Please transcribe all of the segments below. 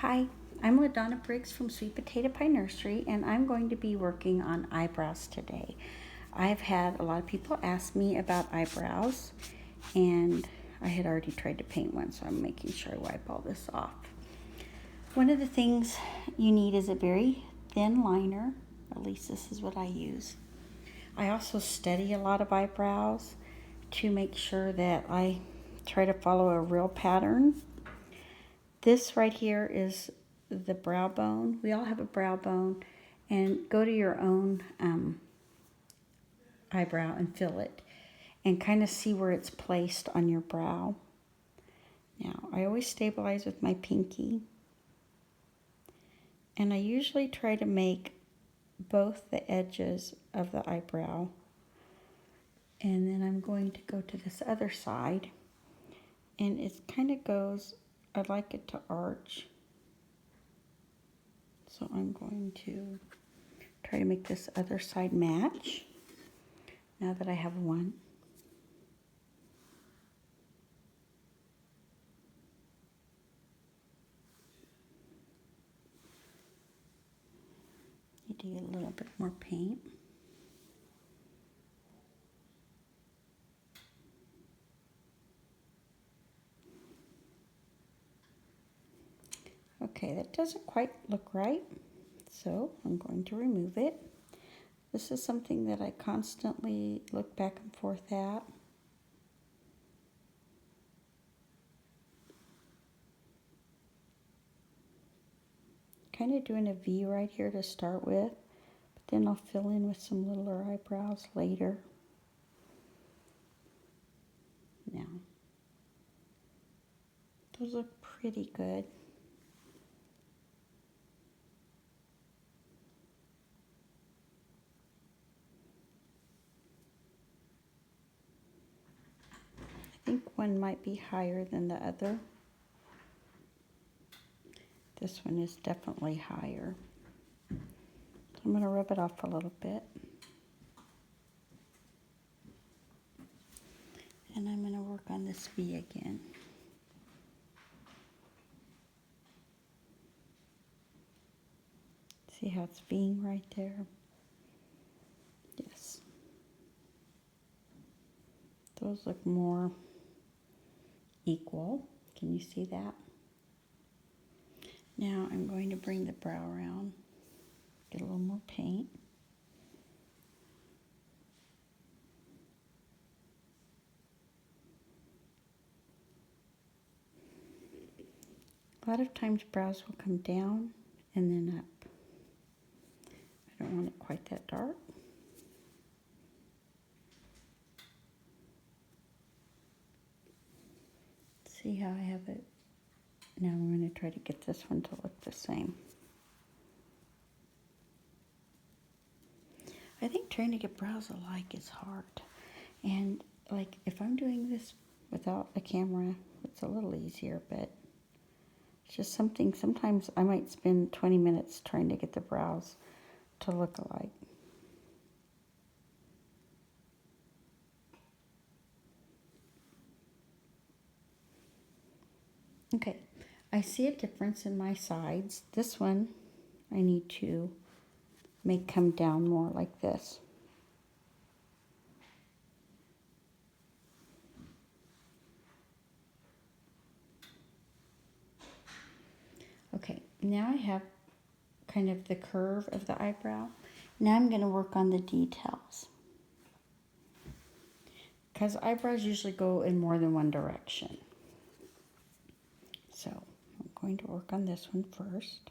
Hi, I'm LaDonna Briggs from Sweet Potato Pie Nursery, and I'm going to be working on eyebrows today. I've had a lot of people ask me about eyebrows, and I had already tried to paint one, so I'm making sure I wipe all this off. One of the things you need is a very thin liner. At least this is what I use. I also study a lot of eyebrows to make sure that I try to follow a real pattern. This right here is the brow bone. We all have a brow bone, and go to your own eyebrow and feel it and kind of see where it's placed on your brow. Now, I always stabilize with my pinky, and I usually try to make both the edges of the eyebrow, and then I'm going to go to this other side, and it kind of goes, I like it to arch. So I'm going to try to make this other side match now that I have one. Need to get a little bit more paint. Okay, that doesn't quite look right, so I'm going to remove it. This is something that I constantly look back and forth at. Kind of doing a V right here to start with, but then I'll fill in with some littler eyebrows later. Now, those look pretty good. I think one might be higher than the other. This one is definitely higher. So I'm going to rub it off a little bit. And I'm going to work on this V again. See how it's V'ing right there? Yes. Those look more equal. Can you see that? Now I'm going to bring the brow around, get a little more paint. A lot of times brows will come down and then up. I don't want it quite that dark. See how I have it? Now I'm going to try to get this one to look the same. I think trying to get brows alike is hard. And like if I'm doing this without a camera, it's a little easier, but it's just something, sometimes I might spend 20 minutes trying to get the brows to look alike. Okay, I see a difference in my sides. This one I need to make come down more like this. Okay, now I have kind of the curve of the eyebrow. Now I'm going to work on the details, because eyebrows usually go in more than one direction. So I'm going to work on this one first.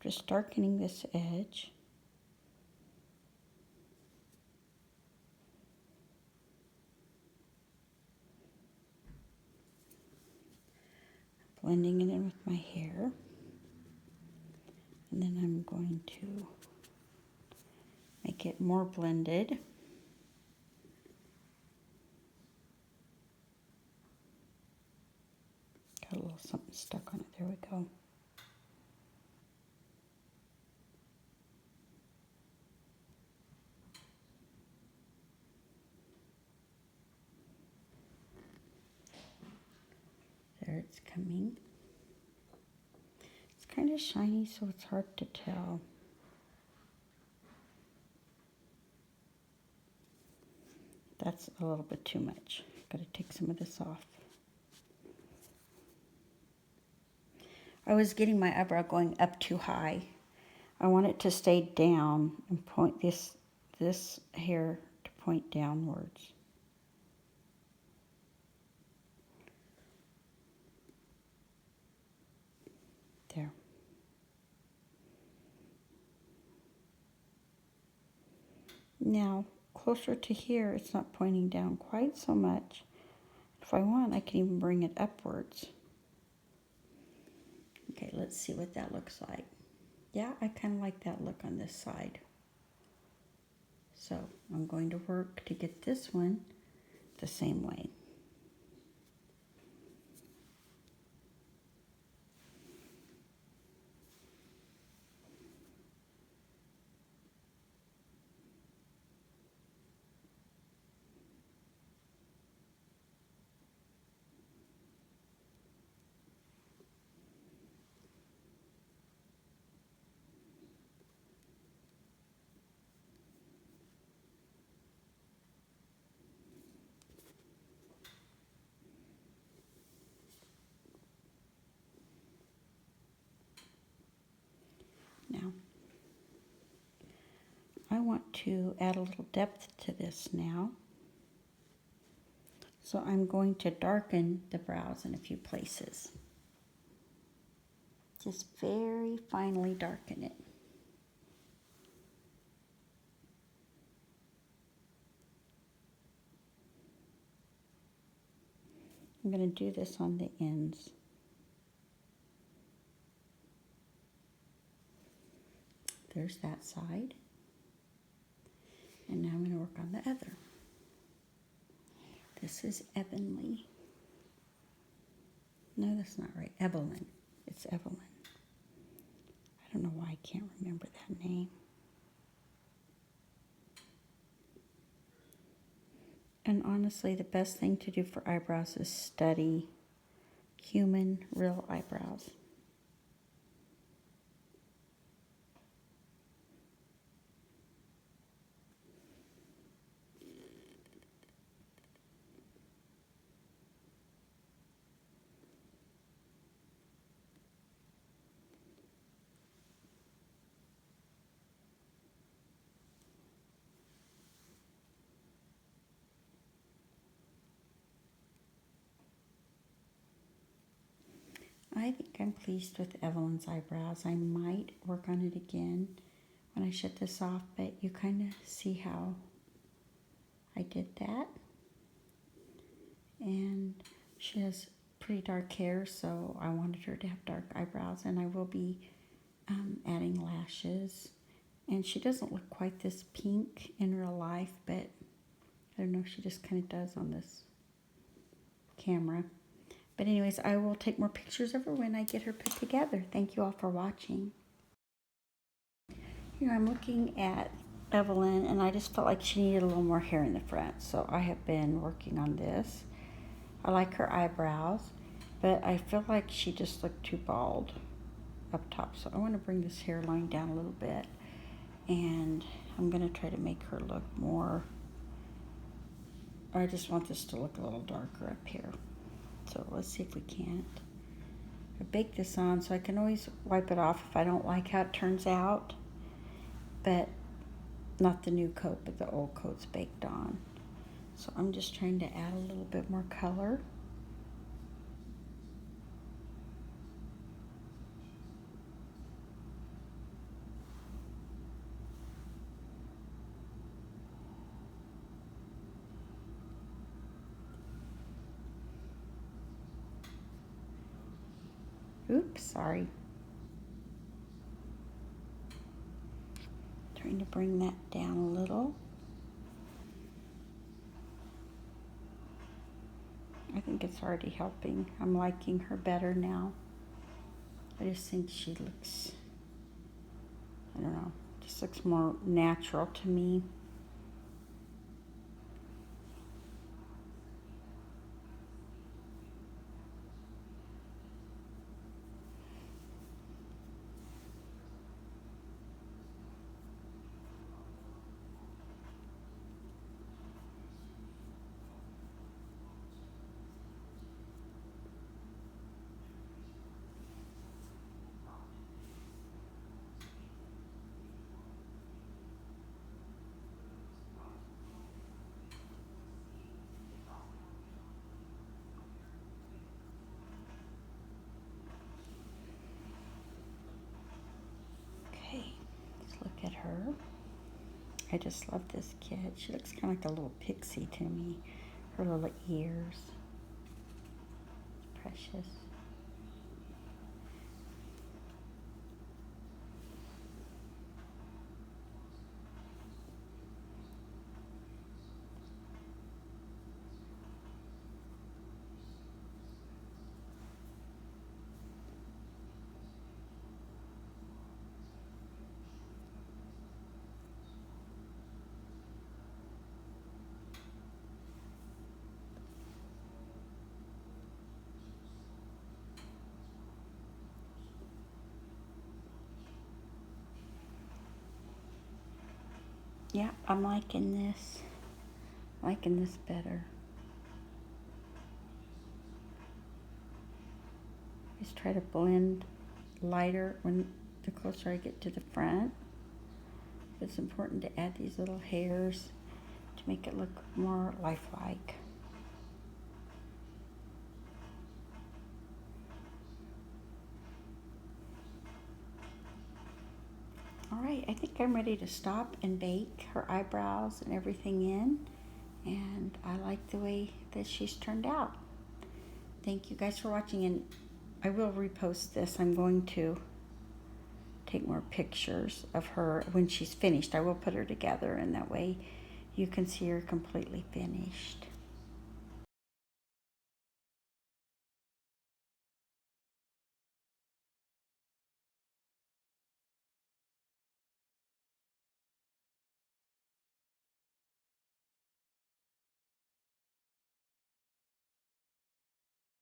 Just darkening this edge. Blending it in with my hair. And then I'm going to make it more blended. Got a little something stuck on it. There we go. There it's coming. It's kind of shiny, so it's hard to tell. That's a little bit too much. Got to take some of this off. I was getting my eyebrow going up too high. I want it to stay down and point this hair to point downwards. There. Now, closer to here, it's not pointing down quite so much. If I want, I can even bring it upwards. Okay, let's see what that looks like. Yeah, I kind of like that look on this side. So I'm going to work to get this one the same way. Now, I want to add a little depth to this now. So I'm going to darken the brows in a few places. Just very finely darken it. I'm going to do this on the ends. There's that side. And now I'm going to work on the other. This is Evanly. No, that's not right. Evelyn. It's Evelyn. I don't know why I can't remember that name. And honestly, the best thing to do for eyebrows is study human, real eyebrows. I think I'm pleased with Evelyn's eyebrows. I might work on it again when I shut this off, but you kind of see how I did that. And she has pretty dark hair, so I wanted her to have dark eyebrows, and I will be adding lashes. And she doesn't look quite this pink in real life, but I don't know, she just kind of does on this camera. But anyways, I will take more pictures of her when I get her put together. Thank you all for watching. Here I'm looking at Evelyn, and I just felt like she needed a little more hair in the front, so I have been working on this. I like her eyebrows, but I feel like she just looked too bald up top, so I want to bring this hairline down a little bit, and I'm going to try to make her look more, I just want this to look a little darker up here. So let's see if we can't. I baked this on, so I can always wipe it off if I don't like how it turns out. But not the new coat, but the old coat's baked on. So I'm just trying to add a little bit more color. Oops, sorry. Trying to bring that down a little. I think it's already helping. I'm liking her better now. I just think she looks, I don't know, just looks more natural to me. I just love this kid. She looks kind of like a little pixie to me. Her little ears. Precious. Yeah, I'm liking this. Liking this better. Just try to blend lighter when the closer I get to the front. It's important to add these little hairs to make it look more lifelike. Alright, I think I'm ready to stop and bake her eyebrows and everything in. And I like the way that she's turned out. Thank you guys for watching, and I will repost this. I'm going to take more pictures of her when she's finished. I will put her together, and that way you can see her completely finished.